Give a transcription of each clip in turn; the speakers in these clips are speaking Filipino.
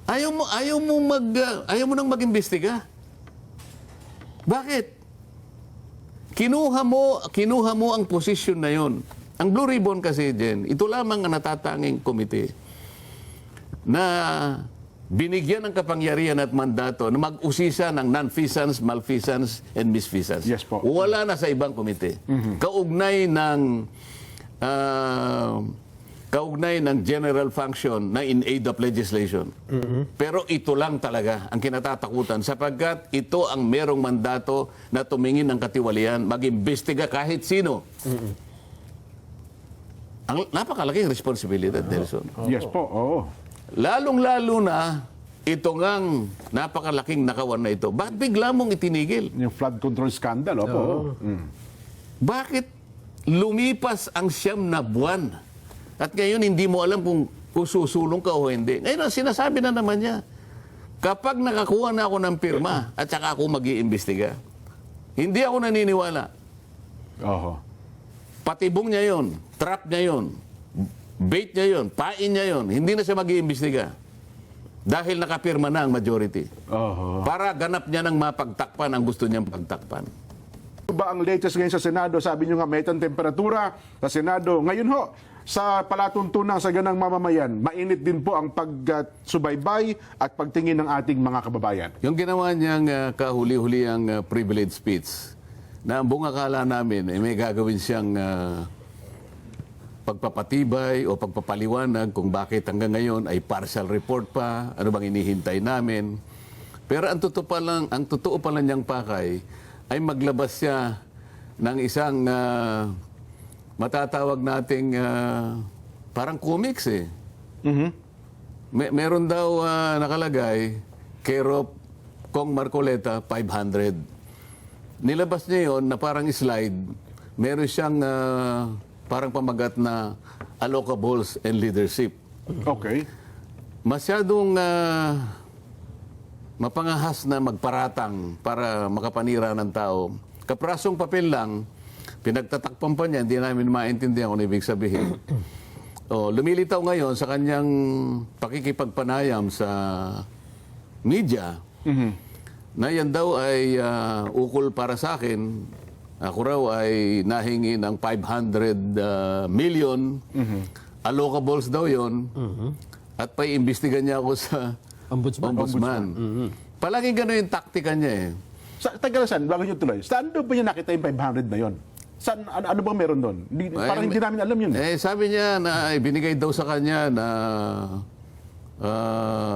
Ayaw mo nang mag-imbestiga. Bakit? Kinuha mo ang posisyon na yon. Ang Blue Ribbon kasi, Jen, ito lamang ang natatanging komite na binigyan ng kapangyarihan at mandato na mag-usisa ng non-feasance, malfeasance, and misfeasance. Yes po. Wala na sa ibang komite. Kaugnay ng general function na in aid of legislation. Pero ito lang talaga ang kinatatakutan sapagkat ito ang merong mandato na tumingin ng katiwalian, mag-imbestiga kahit sino. Ang napakalaking responsibilidad, Nelson. Yes po, oo. Lalong-lalo na ito ngang napakalaking nakawan na ito. Bakit bigla mong itinigil? Yung flood control scandal, opo. Bakit lumipas ang 9 na buwan? At ngayon hindi mo alam kung susulong ka o hindi. Ngayon sinasabi na naman niya, kapag nakakuha na ako ng pirma at saka ako mag-iimbestiga, hindi ako naniniwala. Oho. Patibong niya yon, trap niya yon, bait niya yon, pain niya yon, hindi na siya mag-iimbestiga. Dahil nakapirma na ang majority. Oho. Para ganap niya ng mapagtakpan ang gusto niyang pagtakpan. Ba ang latest ngayon sa Senado? Sabi nyo nga, may itong temperatura sa Senado. Ngayon ho, sa palatuntunan sa ganang mamamayan, mainit din po ang pagsubaybay at pagtingin ng ating mga kababayan. Yung ginawa niyang kahuli-huli ang privilege speech, na ang buong akala namin may gagawin siyang pagpapatibay o pagpapaliwanag kung bakit hanggang ngayon ay partial report pa, ano bang inihintay namin. Pero ang totoo pa lang niyang pakay ay maglabas siya ng isang matatawag nating parang comics eh. Meron daw nakalagay, care of Kong Marcoleta, 500. Nilabas niya yon na parang slide, meron siyang parang pamagat na allocables and leadership. Okay. Masyadong mapangahas na magparatang para makapanira ng tao. Kaprasong papel lang, pinagtatakpan pa niya, hindi namin maintindihan kung ibig sabihin. Lumilitaw ngayon sa kanyang pakikipagpanayam sa media, na yan daw ay ukol para sa akin. Ako raw ay nahingi ng 500 million. Allocables daw yon. At paiimbestigan niya ako sa Ombudsman. Palagi gano'n yung taktika niya eh. Tagalasan, bago nyo tuloy, saan doon ba niya nakita yung 500 na yun? Saan, ano bang meron doon? Parang hindi namin alam yun. Sabi niya na ibinigay daw sa kanya na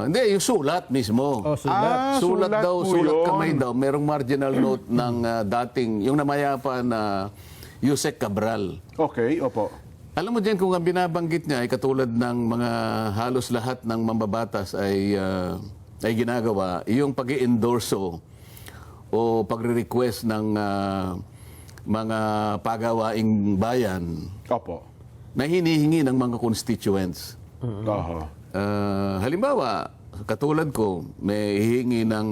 hindi, yung sulat mismo. Sulat daw, sulat kamay daw. Merong marginal note ng dating, yung namayapa na Yusek Cabral. Okay, opo. Alam mo dyan, kung ang binabanggit niya ay katulad ng mga halos lahat ng mambabatas ay ginagawa, yung pag-i-endorso o pagre-request ng mga pagawaing bayan Opo. na hinihingi ng mga constituents. Oho. Halimbawa, katulad ko, may hihingi ng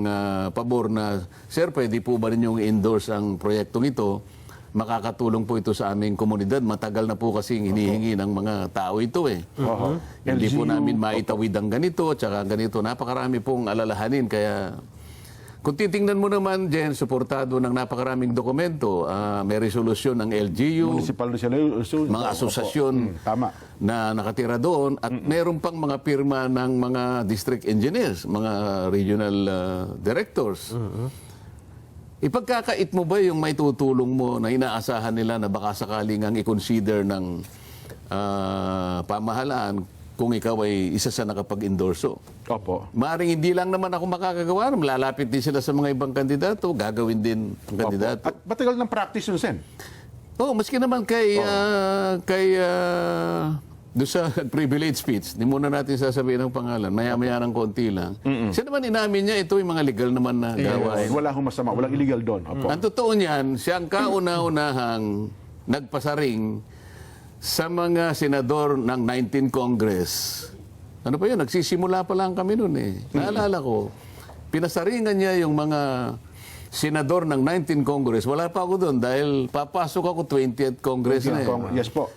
pabor na, Sir, pwede po ba ninyong endorse ang proyektong ito? Makakatulong po ito sa aming komunidad. Matagal na po kasing hinihingi ng mga tao ito eh. Hindi po namin maitawid ang ganito, tsaka ganito. Napakarami pong alalahanin. Kaya kung titingnan mo naman, Jen, suportado ng napakaraming dokumento, may resolusyon ng LGU, Municipal resolution. mga asosasyon Tama. na nakatira doon, at meron pang mga pirma ng mga district engineers, mga regional directors. Ipagkakait mo ba yung may tutulong mo na inaasahan nila na baka sakaling ang i-consider ng pamahalaan kung ikaw ay isa sa nakapag-endorso? Opo. Maaaring hindi lang naman ako makakagawa, lalapit din sila sa mga ibang kandidato, gagawin din ang kandidato. At matagal ng practice yun, Sen. Maski naman kay doon sa privilege speech, di muna natin sasabihin ang pangalan, maya-maya ng konti lang. Siya naman inamin niya, ito yung mga legal naman na gawain. Wala akong masama, walang illegal doon. Opo. Ang totoo niyan, siya ang kauna-unahang nagpasaring sa mga senador ng 19 Congress. Ano pa yun? Nagsisimula pa lang kami noon eh. Naalala ko, pinasaringan niya yung mga senador ng 19 Congress. Wala pa ako doon dahil papasok ako 20th Congress na eh. Yes po.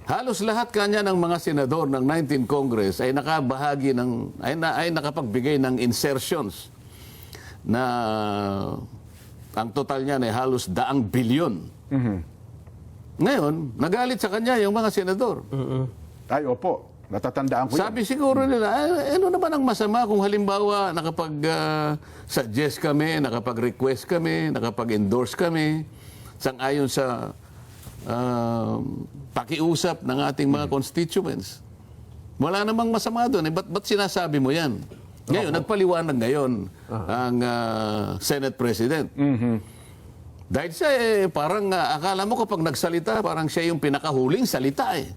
Halos lahat kanya ng mga senador ng 19th Congress ay nakabahagi ay nakapagbigay ng insertions na ang total niyan ay halos 100 bilyon. Ngayon, nagalit sa kanya yung mga senador. Ay, opo. Natatandaan ko yan. Sabi siguro nila, ano naman ang masama kung halimbawa nakapag-suggest kami, nakapag-request kami, nakapag-endorse kami, sang-ayon sa pakiusap ng ating mga constituents. Wala namang masama doon. Ba't sinasabi mo yan? Ngayon, nagpaliwanag ngayon ang Senate President. Dahil siya, parang akala mo kapag nagsalita, parang siya yung pinakahuling salita eh.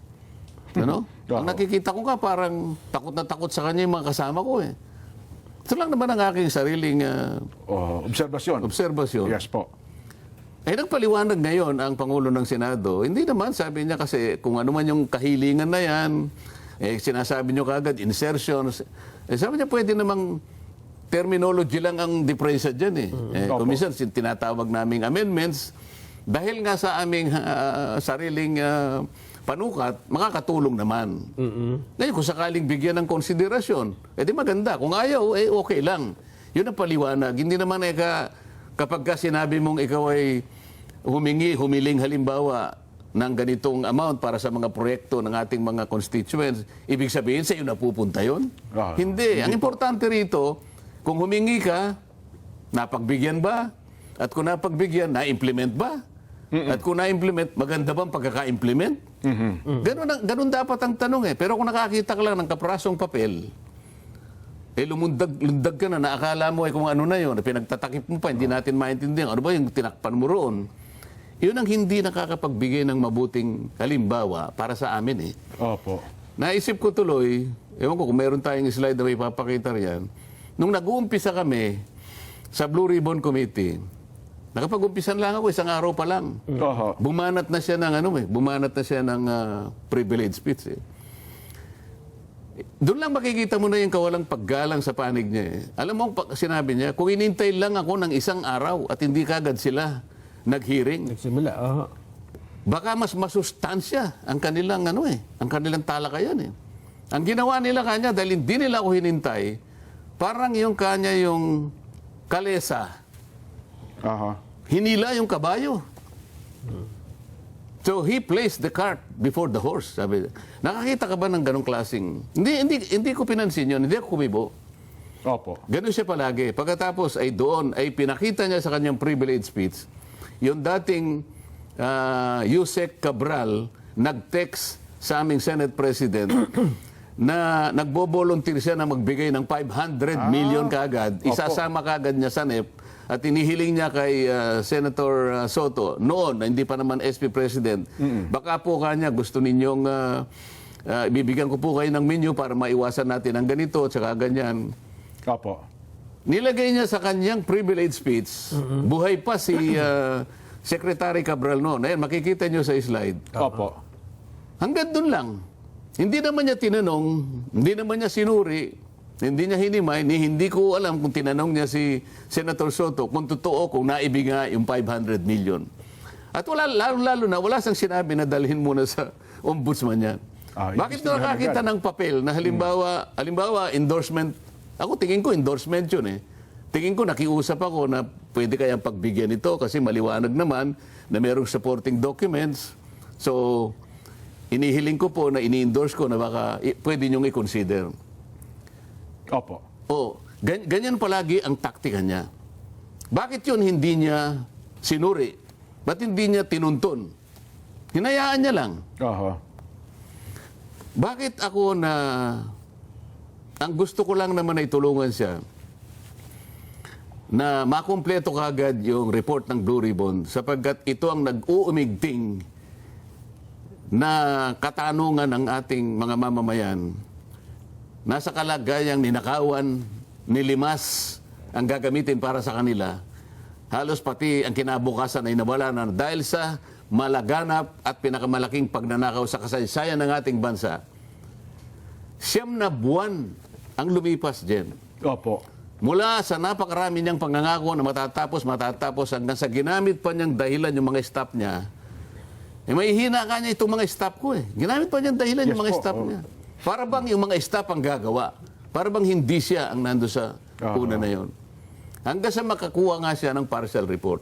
Ano? Ang nakikita ko nga, parang takot na takot sa kanya yung mga kasama ko eh. Ito lang naman ang aking sariling obserbasyon. Yes po. Eh, nagpaliwanag ngayon ang Pangulo ng Senado. Hindi naman, sabi niya kasi kung ano man yung kahilingan na yan, sinasabi niyo kagad, insertions. Sabi niya, pwede namang terminology lang ang diferensya dyan eh. Kumisan, tinatawag naming amendments. Dahil nga sa aming sariling panukat, makakatulong naman. Ngayon, kung sakaling bigyan ng konsiderasyon, di maganda. Kung ayaw, okay lang. Yun ang paliwanag. Hindi naman kapag ka sinabi mong ikaw ay humiling halimbawa ng ganitong amount para sa mga proyekto ng ating mga constituents, ibig sabihin sa iyo napupunta yun? Hindi. Ang importante rito, kung humingi ka, napagbigyan ba? At kung napagbigyan, na-implement ba? At kung na-implement, maganda bang pagkaka-implement? Ganun dapat ang tanong eh. Pero kung nakakita ka lang ng kaprasong papel, lumundag ka na, naakala mo kung ano na yun, pinagtatakip mo pa, hindi natin maintindihan. Ano ba yung tinakpan mo roon? Yun ang hindi nakakapagbigay ng mabuting halimbawa para sa amin eh. Opo. Naisip ko tuloy, ewan ko kung meron tayong slide na may papakita riyan, nung nag-uumpisa kami sa Blue Ribbon Committee, nakapag-umpisan lang ako, isang araw pa lang. Bumanat na siya ng privilege speech eh. Doon lang makikita mo na yung kawalang paggalang sa panig niya eh. Alam mo, sinabi niya, kung inintay lang ako ng isang araw at hindi kagad sila nag-hearing, Nagsimula, baka mas masustansya ang kanilang ang kanilang talakayan eh. Ang ginawa nila kanya dahil hindi nila ako hinintay, parang yung kanya yung kalesa. Hinila yung kabayo. So he placed the cart before the horse. Sabi. Nakakita ka ba ng ganong klaseng? Hindi ko pinansin yun, hindi ako kumibo. Opo. Ganun siya palagi. Pagkatapos ay doon ay pinakita niya sa kanyang privilege speech yung dating Yusek Cabral nag-text sa aming Senate President na nagbo-volunteer siya na magbigay ng 500 million kaagad. Isasama kaagad niya sa NEP at inihiling niya kay Senator Soto noon, hindi pa naman SP President, baka po kanya gusto ninyong ibibigyan ko po kayo ng menu para maiwasan natin ang ganito at saka ganyan. Opo. Nilagay niya sa kanyang privilege speech, buhay pa si Secretary Cabral noon. Ayan, makikita niyo sa slide. Opo. Hanggang doon lang. Hindi naman niya tinanong, hindi naman niya sinuri, hindi niya hinimay, hindi ko alam kung tinanong niya si Senator Soto kung totoo, kung naibigay yung 500 million. At lalo na, wala sang sinabi na dalhin muna sa ombudsman niya. Bakit na nakakita ng papel na halimbawa, endorsement, ako tingin ko endorsement yun eh. Tingin ko nakiusap ako na pwede kayang pagbigyan ito kasi maliwanag naman na merong supporting documents. So, inihiling ko po na ini-endorse ko na baka pwede niyong i-consider. Opo. Ganyan palagi ang taktika niya. Bakit yun hindi niya sinuri? Ba't hindi niya tinuntun? Hinayaan niya lang. Bakit ako ang gusto ko lang naman ay tulungan siya na makumpleto kagad yung report ng Blue Ribbon sapagkat ito ang nag-uumigting na katanungan ng ating mga mamamayan. Nasa kalagayang ninakawan, nilimas ang gagamitin para sa kanila. Halos pati ang kinabukasan ay nawala na dahil sa malaganap at pinakamalaking pagnanakaw sa kasaysayan ng ating bansa. 9 na buwan ang lumipas, Jen. Opo. Mula sa napakarami niyang pangangako na matatapos hanggang sa ginamit pa niyang dahilan yung mga staff niya may hina ka niya itong mga staff ko eh. Ginamit pa niyan dahilan Yes yung mga po, staff oh. niya. Para bang yung mga staff ang gagawa? Para bang hindi siya ang nando sa una na yon? Hanggang sa makakuha nga siya ng partial report.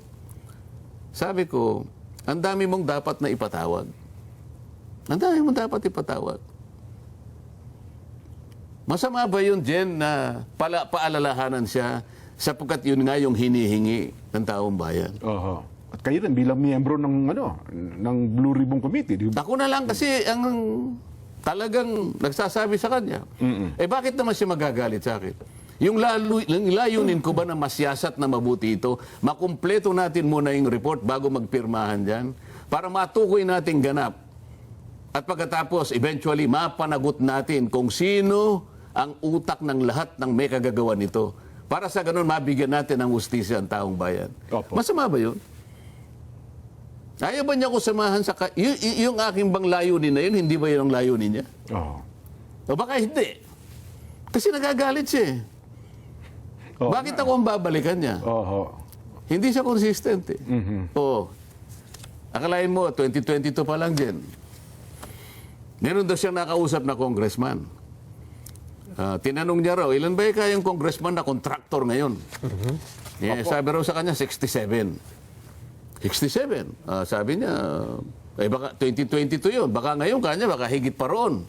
Sabi ko, ang dami mong dapat na ipatawag. Ang dami mong dapat ipatawag. Masama ba yun, Jen, na paalalahanan siya sapagkat yun nga yung hinihingi ng taong bayan? Oho. At kayo rin bilang miyembro ng ng Blue Ribbon Committee, di ba? Ako na lang kasi ang talagang nagsasabi sa kanya. Eh bakit naman siya magagalit sa akin? Yung layunin ko ba na masyasat na mabuti ito, makumpleto natin muna yung report bago magpirmahan dyan para matukoy natin ganap. At pagkatapos, eventually, mapanagot natin kung sino ang utak ng lahat ng may kagagawa nito. Para sa ganun, mabigyan natin ng hustisya ang taong bayan. Opo. Masama ba yun? Ayaw ba niya ko samahan sa... yung aking bang layunin na yun, hindi ba yun ang layunin niya? Oo. O baka hindi. Kasi nagagalit siya eh. Oo Bakit nga. ako ang babalikan niya? Oho. Hindi siya consistent eh. Oo. Akalain mo, 2022 pa lang dyan. Meron daw siyang nakausap na congressman. Tinanong niya raw, ilan ba kayang congressman na contractor ngayon? Sabi raw sa kanya, 67. 67. Sabi niya, baka 2022 yun. Baka ngayon kanya, baka higit pa roon.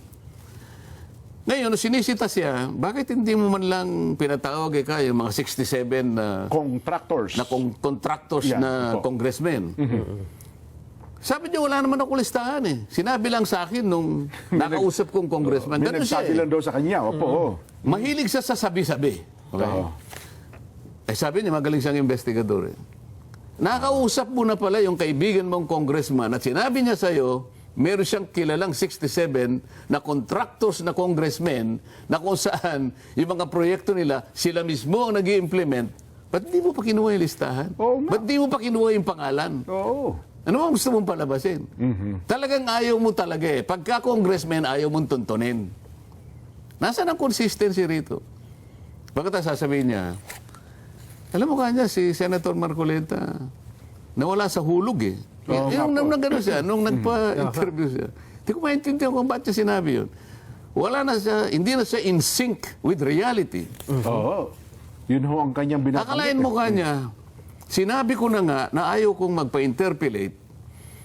Ngayon, sinisita siya, bakit hindi mo man lang pinatawag kayo mga 67 na Contractors. contractors Yeah, na opo. congressmen? Sabi niya, wala naman ako listahan eh. Sinabi lang sa akin nung nakausap kong congressman. May Ganun siya nagsabi eh. lang daw sa kanya. Opo. oo. Mahilig siya sa sabi-sabi. Okay? Oo. Sabi niya, magaling siyang investigador eh. Nakausap mo na pala yung kaibigan mong congressman at sinabi niya sa'yo, meron siyang kilalang 67 na contractors na congressmen na kung saan yung mga proyekto nila, sila mismo ang nag-i-implement. Ba't di mo pa kinuha yung listahan? Oo nga. Ba't di mo pa kinuha yung pangalan? Oo. Ano ang gusto mong palabasin? Talagang ayaw mo talaga eh. Pagka congressman, ayaw mong tuntunin. Nasaan ang consistency rito? Pagkatapos sasabihin niya, alam mo kanya, si Senator Marcoleta, nawala sa hulog eh. Oo nga Yung po. nung gano'n siya, nung nagpa-interview siya, hindi ko maintindihan kung ba't niya sinabi yun. Wala na siya, hindi na siya in sync with reality. Oo. Yun ho ang kanyang binabanggit. Akalain mo kanya, sinabi ko na nga na ayaw kong magpa-interpolate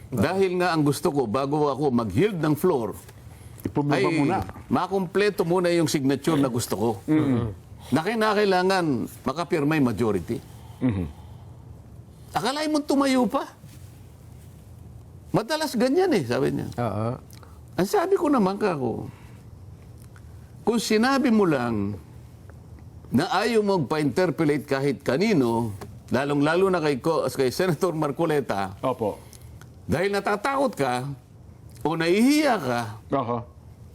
dahil nga ang gusto ko, bago ako mag-yield ng floor, Ipumaba muna. makumpleto muna yung signature na gusto ko. Na kailangan makapirma yung majority. Akalain mo tumayo pa. Madalas ganyan eh, sabi niya. Oo. Ang sabi ko naman kako, kung sinabi mo lang na ayaw mo magpa-interpolate kahit kanino, lalong-lalo na kay Senator Marcoleta, Opo. dahil natatakot ka o nahihiya ka, Oho.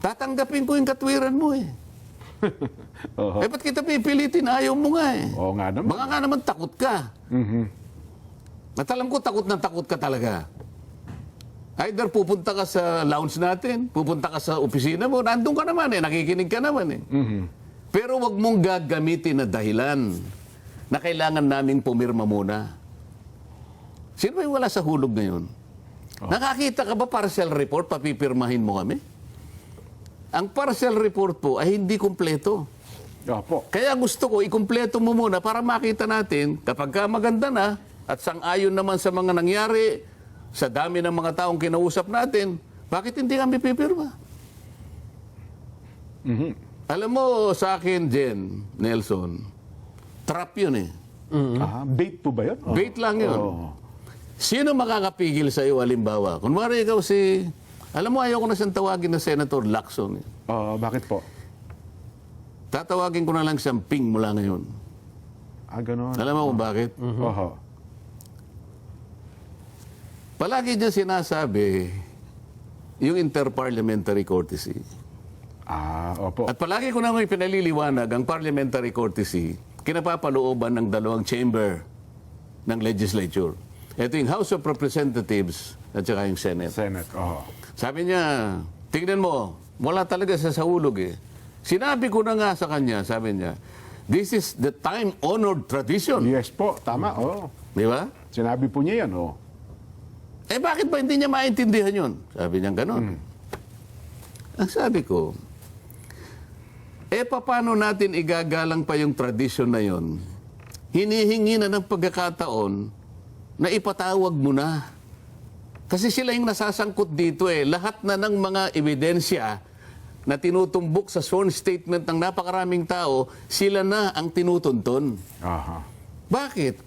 tatanggapin ko yung katwiran mo eh. Oho. Ba't kita pipilitin? Ayaw mo nga eh. Oo nga naman. Baka nga naman takot ka. At alam ko, takot na takot ka talaga. Either pupunta ka sa lounge natin, pupunta ka sa opisina mo, nandun ka naman eh, nakikinig ka naman eh. Pero wag mong gagamitin na dahilan na kailangan naming pumirma muna. Sino ba yung wala sa hulog ngayon? Nakakita ka ba partial report, papipirmahin mo kami? Ang partial report po ay hindi kumpleto. Opo. Kaya gusto ko, ikumpleto mo muna para makita natin kapag ka maganda na at sang-ayon naman sa mga nangyari, sa dami ng mga taong kinausap natin, bakit hindi kami pipirma? Alam mo sa akin, Jen, Nelson, trap yun eh. Bait po ba yun? Bait lang yun. Oo. Sino makakapigil sa iyo, halimbawa? Kunwari ikaw alam mo, ayaw ko na siyang tawagin na Senator Lacson. Eh. Bakit po? Tatawagin ko na lang siyang ping mula ngayon. Ganon. Alam mo kung bakit? Oho. Palagi niya sinasabi yung interparliamentary courtesy. Opo. At palagi ko naman pinaliliwanag ang parliamentary courtesy kinapapalooban ng dalawang chamber ng legislature. Ito yung House of Representatives at saka yung Senate. Senate. Oho. Sabi niya, tingnan mo, wala talaga sa hulog eh. Sinabi ko na nga sa kanya, sabi niya, this is the time-honored tradition. Yes po. Tama. Oo. Di ba? Sinabi po niya yan. bakit ba hindi niya maintindihan yun? Sabi niya ganon. Ang sabi ko, paano natin igagalang pa yung tradisyon na yun? Hinihingi na ng pagkakataon na ipatawag mo na. Kasi sila yung nasasangkot dito Lahat na ng mga ebidensya na tinutumbok sa sworn statement ng napakaraming tao, sila na ang tinutunton. Aha. Bakit?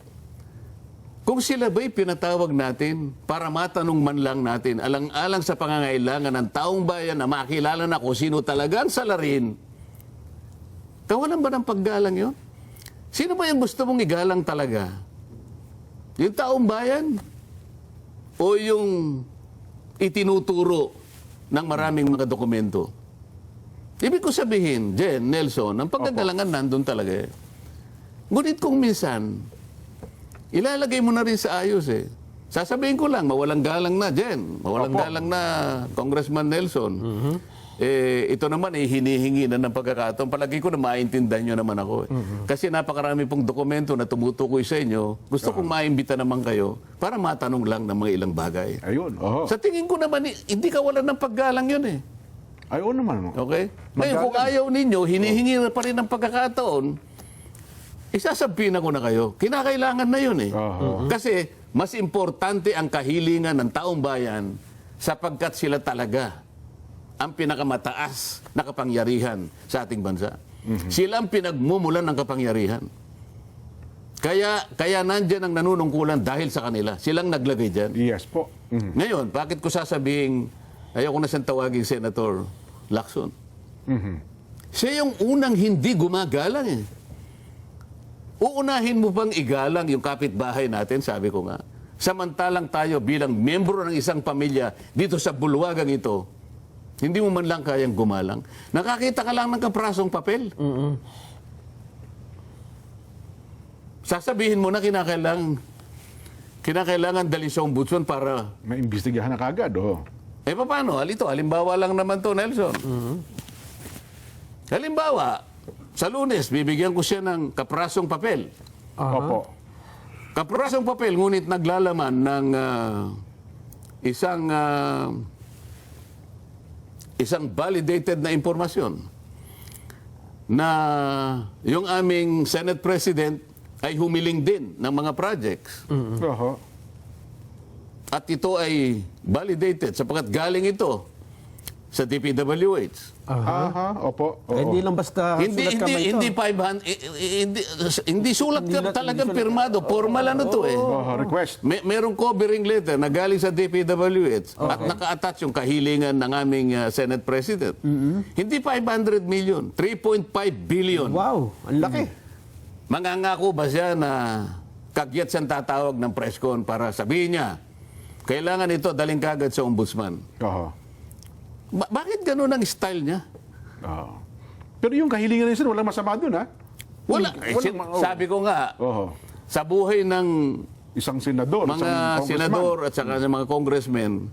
Kung sila ba'y pinatawag natin para matanong man lang natin, alang-alang sa pangangailangan ng taong bayan na makilala na kung sino talaga ang salarin, kawalan ba ng paggalang yun? Sino ba yung gusto mong igalang talaga? Yung taong bayan? O yung itinuturo ng maraming mga dokumento? Ibig ko sabihin, Jen, Nelson, ang pagkagalangan nandun talaga Ngunit kung minsan, ilalagay mo na rin sa ayos Sasabihin ko lang, mawalang galang na, Jen. Mawalang galang na, Congressman Nelson. Ito naman, hinihingi na ng pagkakataon. Palagi ko na maintindihan nyo naman ako. Kasi napakarami pong dokumento na tumutukoy sa inyo. Gusto kong maimbita naman kayo para matanong lang ng mga ilang bagay. Ayun. Sa tingin ko naman, hindi kawalan ng paggalang yun Ayun naman. Okay? Ngayon, kung ayaw ninyo, hinihingi na pa rin ng pagkakataon, isasabihin ako na kayo, kinakailangan na yun Kasi mas importante ang kahilingan ng taong bayan sapagkat sila talaga ang pinakamataas na kapangyarihan sa ating bansa. Sila ang pinagmumulan ng kapangyarihan. Kaya nandyan ang nanunungkulan dahil sa kanila. Silang naglagay dyan. Yes po. Ngayon, bakit ko sasabihin, ayaw ko na siyang tawagin Senator Lacson. Siya yung unang hindi gumagalang Uunahin mo bang igalang yung kapitbahay natin, sabi ko nga. Samantalang tayo bilang miyembro ng isang pamilya dito sa bulwagang ito, hindi mo man lang kayang gumalang. Nakakita ka lang ng kaprasong papel. Sasabihin mo na kinakailangan dali sa ombudsman para... May imbestigahan na kagad, Paano? Halimbawa lang naman to, Nelson. Halimbawa, sa Lunes, bibigyan ko siya ng kaprasong papel. Opo. Kaprasong papel, ngunit naglalaman ng isang validated na impormasyon na yung aming Senate President ay humiling din ng mga projects. At ito ay validated sapagkat galing ito sa DPWH. Opo. Hindi lang basta sulat kamay ito. Hindi sulat ka talagang pirmado. Formal to Request. Merong covering letter na galing sa DPWH at naka-attach yung kahilingan ng aming Senate President. Hindi 500 million, 3.5 billion. Wow, ang laki. Mangangako ba siya na kagyat siyang tatawag ng presscon para sabihin niya, kailangan ito daling kagad sa ombudsman. Bakit ganun ang style niya? Pero yung kahilingan niya, sir, walang masama dun, Wala. Sabi ko nga, sa buhay ng isang senador, mga senador at saka ng mga congressmen,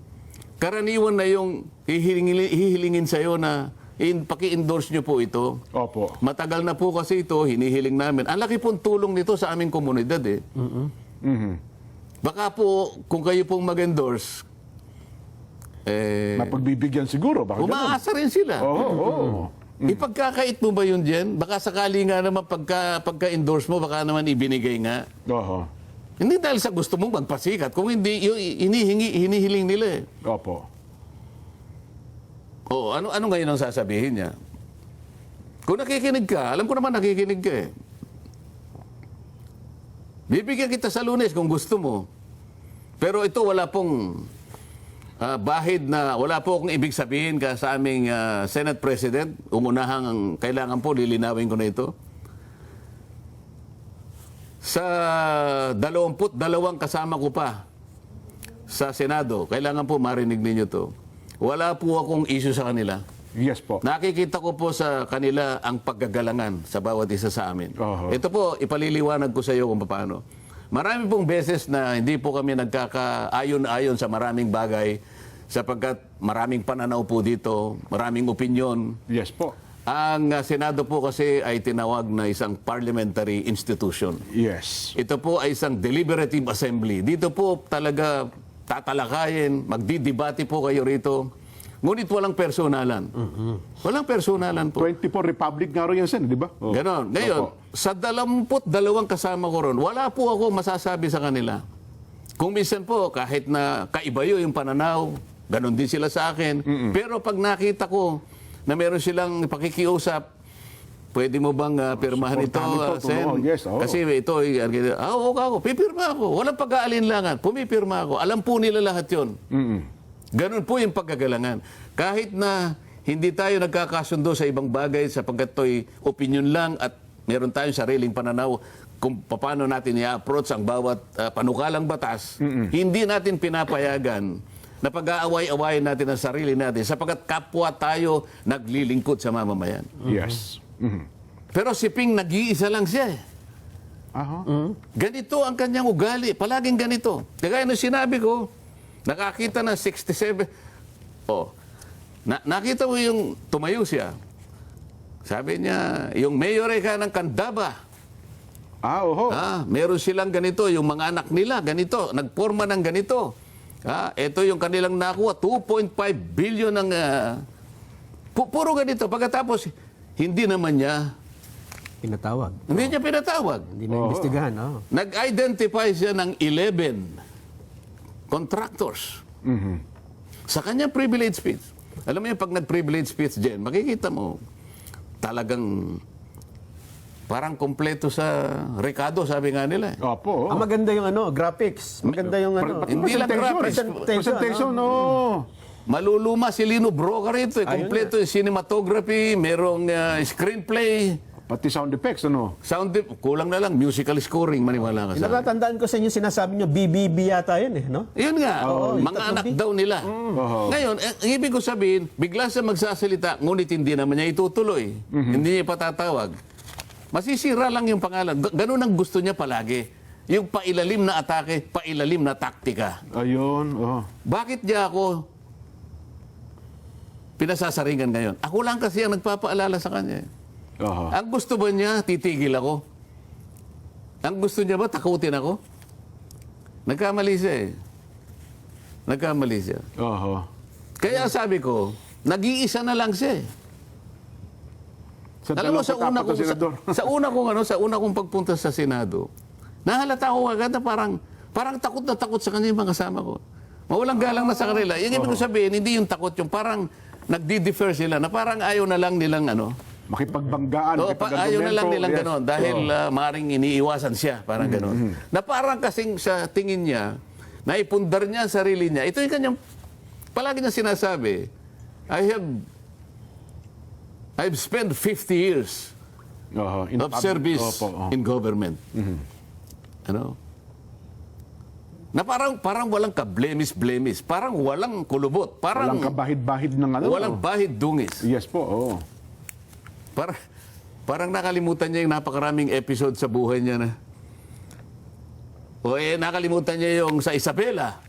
karaniwan na yung hihilingin sa'yo na paki-endorse nyo po ito. Opo. Matagal na po kasi ito, hinihiling namin. Ang laki pong tulong nito sa aming komunidad Baka po, kung kayo pong mag-endorse, mapagbibigyan siguro. umaasa rin sila. Ipagkakait mo ba yun dyan? Baka sakali nga naman pagka-endorse mo, baka naman ibinigay nga. Hindi dahil sa gusto mong magpasikat. Kung hindi, yung hinihiling nila Opo. ano ngayon ang sasabihin niya? Kung nakikinig ka, alam ko naman nakikinig ka Bibigyan kita sa Lunes kung gusto mo. Pero ito wala pong bahid na wala po akong ibig sabihin ka sa aming Senate President. Umunahang kailangan po, lilinawin ko na ito. Sa 22 kasama ko pa sa Senado, kailangan po marinig ninyo to. Wala po akong issue sa kanila. Yes po. Nakikita ko po sa kanila ang paggagalangan sa bawat isa sa amin. Ito po, ipaliliwanag ko sa iyo kung paano. Marami pong beses na hindi po kami nagkakaayon-ayon sa maraming bagay sapagkat maraming pananaw po dito, maraming opinyon. Yes po. Ang Senado po kasi ay tinawag na isang parliamentary institution. Yes. Ito po ay isang deliberative assembly. Dito po talaga tatalakayin, magdidebate po kayo rito. Ngunit walang personalan. Walang personalan po. 24 Republic nga rin yan, Sen, di ba? Oh. Ganon. Ngayon, Opo. sa 22 kasama ko ron, wala po ako masasabi sa kanila. Kung minsan po, kahit na kaibayo yung pananaw, ganon din sila sa akin. Pero pag nakita ko na meron silang pakikiusap, pwede mo bang pirmahan ito, supportahan ito, Sen? oo, yes, oo. Kasi ito, okay ako, pipirma ako. Walang pag-aalinlangan, pumipirma ako. Alam po nila lahat yun. Ganun po yung pagkagalangan. Kahit na hindi tayo nagkakasundo sa ibang bagay sapagkat to'y opinion lang at meron tayong sariling pananaw kung paano natin i-approach ang bawat panukalang batas, hindi natin pinapayagan na pag-aaway-awayin natin ang sarili natin sapagkat kapwa tayo naglilingkod sa mamamayan. Yes. Pero si Ping nag-iisa lang siya eh. Aha. Ganito ang kanyang ugali. Palaging ganito. Kaya nung sinabi ko, nakakita na 67. Oh, nakita mo yung tumayo siya. Sabi niya, yung mayor ka ng Candaba. Oho. Meron silang ganito, yung mga anak nila, ganito, nagporma ng ganito. Ito yung kanilang nakuha, 2.5 billion ng... puro ganito. Pagkatapos, hindi naman niya, Pinatawag. hindi niya pinatawag. Hindi na imbestigahan. Oh. Nag-identify siya ng 11 contractors. Sa kanyang privilege speech. Alam mo yung pag nag-privilege speech, Jen, makikita mo, talagang parang kompleto sa Ricardo, sabi nga nila. Opo. Ang maganda yung graphics. Maganda yung Hindi lang graphics. Presentation, no. Maluluma si Lino Broca rito. Kompleto yung cinematography, merong screenplay, Pati sound effects, ano? kulang na lang, musical scoring, maniwala ka sa akin. Natatandaan ko sa inyo sinasabi nyo, BBB yata yun eh, no? Yun nga, mga yung anak daw nila. Ngayon, ang ibig ko sabihin, bigla siya magsasalita, ngunit hindi naman niya itutuloy. Hindi niya patatawag. Masisira lang yung pangalan. Ganun ang gusto niya palagi. Yung pailalim na atake, pailalim na taktika. Ayun, Bakit niya ako pinasasaringan ngayon? Ako lang kasi ang nagpapaalala sa kanya. Ang gusto ba niya, titigil ako? Ang gusto niya ba, takutin ako? Nagkamali siya eh. Nagkamali siya. Kaya sabi ko, nag-iisa na lang siya eh. Alam mo, sa una kong pagpunta sa Senado, nahalata ko agad na parang takot na takot sa kanya yung mga kasama ko. Mawalang galang na sa kanila. Yung ibig ko sabihin, hindi yung takot, yung parang nagdi-defer sila, na parang ayaw na lang nilang makipagbanggaan, ayaw na lang nilang gano'n dahil maring iniiwasan siya, parang gano'n. Na parang kasing sa tingin niya, naipundar niya ang sarili niya. Ito yung kanyang, palagi niya sinasabi, I've spent 50 years of service in government. Ano? Na parang walang ka-blemis-blemis, parang walang kulubot, walang kabahid-bahid ng ano. walang bahid dungis. Yes po, Parang nakalimutan niya yung napakaraming episode sa buhay niya na. Nakalimutan niya yung sa Isabela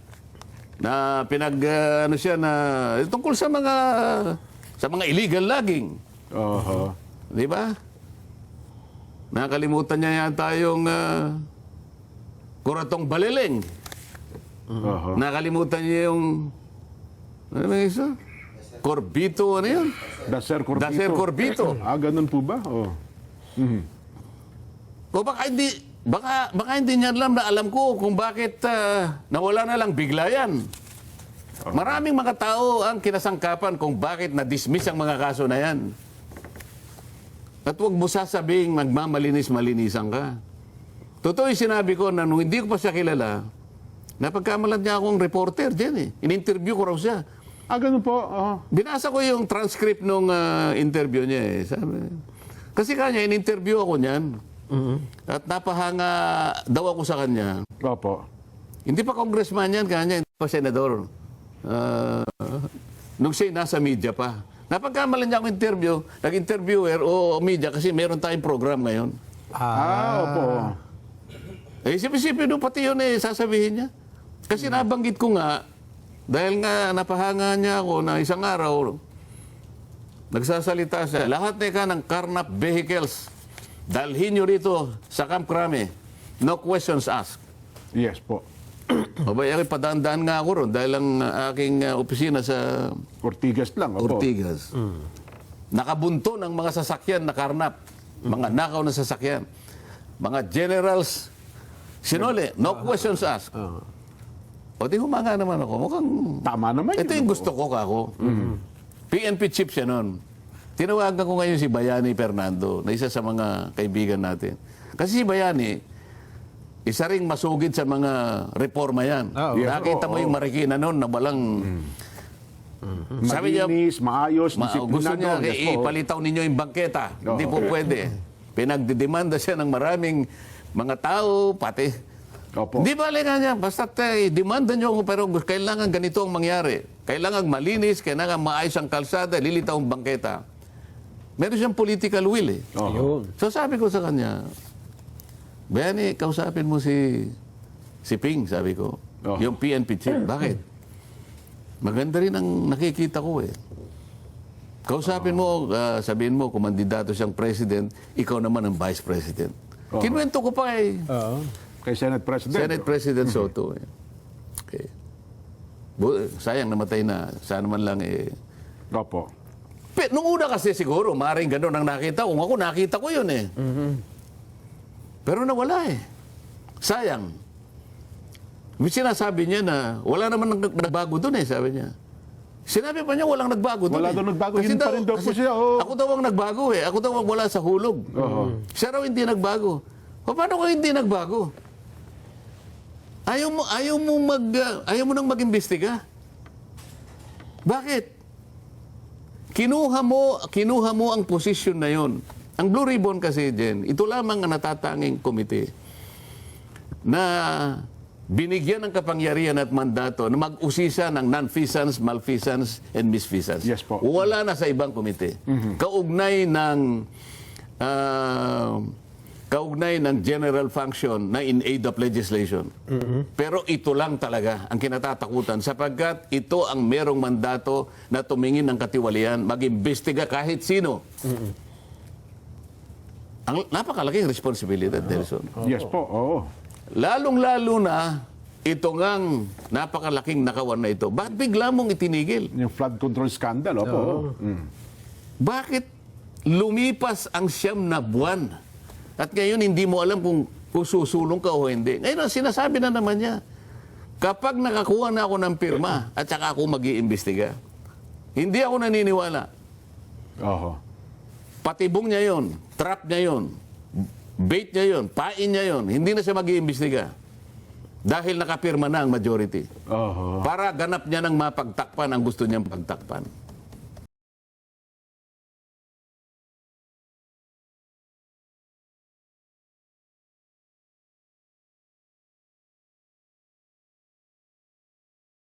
na siya na tungkol sa mga illegal logging. Di ba? Nakalimutan niya yata yung Kuratong Baleleng. Nakalimutan niya yung ano ba isa? Corbito, ano yun? Daser Corbito. Daser Corbito. Ganun po ba? O baka hindi niya alam na alam ko kung bakit nawala na lang bigla yan. Maraming mga tao ang kinasangkapan kung bakit na-dismiss ang mga kaso na yan. At huwag mo sasabing magmamalinis-malinisan ka. Totoo yung sinabi ko na nung hindi ko pa siya kilala, napagkamalan niya akong reporter dyan eh. In-interview ko raw siya. Ganun po. Binasa ko yung transcript nung interview niya eh. Kasi kanya, in-interview ako niyan. At napahanga daw ako sa kanya. Opo. Hindi pa congressman yan, kanya, hindi pa senador. Nung siya nasa media pa. Napagkamalan niya akong interview, nag-interviewer o media kasi meron tayong program ngayon. Opo. Isip-isipin doon pati yun sasabihin niya. Kasi nabanggit ko nga, dahil nga napahanga niya ako na isang araw, nagsasalita siya, lahat ng carnap vehicles, dalhin nyo rito sa Camp Crame. No questions asked. Yes po. Abay, ako'y padaan-daan nga ako ron dahil ang aking opisina sa Ortigas lang. Opo. Ortigas. Nakabunto ng mga sasakyan na karnap. Mga nakaw na sasakyan. Mga generals, sinole, no questions asked. O di humanga naman ako. Mukhang, Tama naman ito yung gusto ko kako. PNP chief siya nun. Tinawagan ko ngayon si Bayani Fernando, na isa sa mga kaibigan natin. Kasi si Bayani, isa ring masugid sa mga reforma yan. Oo. Nakita mo yung Marikina noon na walang... Sabi niya, Malinis, maayos, gusto niya, disiplinado. Yes po. ipalitaw ninyo yung bangketa. Hindi po pwede. Pinagdidemanda siya ng maraming mga tao, pati. Opo. Hindi ba nga niya, basta demanda nyo ako, pero kailangan ganito ang mangyari. Kailangan malinis, kailangan maayos ang kalsada, lilitaw ang bangketa. Meron siyang political will eh. Ayun. So sabi ko sa kanya, Bayani, kausapin mo si Ping, sabi ko. Oh. Yung PNP chief. Bakit? Maganda rin ang nakikita ko eh. Kausapin mo, sabihin mo, kung mandidato siyang president, ikaw naman ang vice president. Kinuwento ko pa eh. Oo. Kay Senate President. Senate President Soto eh. Okay. Sayang, namatay na. Sana man lang eh. Opo. Nung una kasi siguro, maaaring ganun ang nakita ko. Kung ako, nakita ko yun eh. Pero nawala eh. Sayang. May sinasabi niya na wala naman nagbago doon eh, sabi niya. Sinabi pa niya walang nagbago doon. Wala daw nagbago. Kasi Yun pa rin daw po kasi siya. Oh. Ako daw ang nagbago eh. Ako daw ang wala sa hulog. Siya raw hindi nagbago. Paano ko hindi nagbago? Ayaw mo nang mag-imbestiga. Bakit? Kinuha mo ang posisyon na yon. Ang Blue Ribbon kasi, Jen, ito lamang ang natatanging komite na binigyan ng kapangyarihan at mandato na mag-usisa ng non-feasance, malfeasance, and misfeasance. Yes po. Wala na sa ibang komite. Kaugnay ng general function na in aid of legislation. Pero ito lang talaga ang kinatatakutan sapagkat ito ang merong mandato na tumingin ng katiwalian, mag-imbestiga kahit sino. Ang napakalaking responsibilidad, Delson. Yes po. Oo. Lalong-lalo na ito ngang napakalaking nakawan na ito. Bakit bigla mong itinigil? Yung flood control scandal. Opo. Bakit lumipas ang 9 na buwan? At ngayon hindi mo alam kung susulong ka o hindi. Ngayon sinasabi na naman niya, kapag nakakuha na ako ng pirma at saka ako mag-iimbestiga, hindi ako naniniwala. Oho. Patibong niya yon, trap niya yon, bait niya yon, pain niya yon, hindi na siya mag-iimbestiga. Dahil nakapirma na ang majority. Oho. Para ganap niya ng mapagtakpan ang gusto niyang pagtakpan.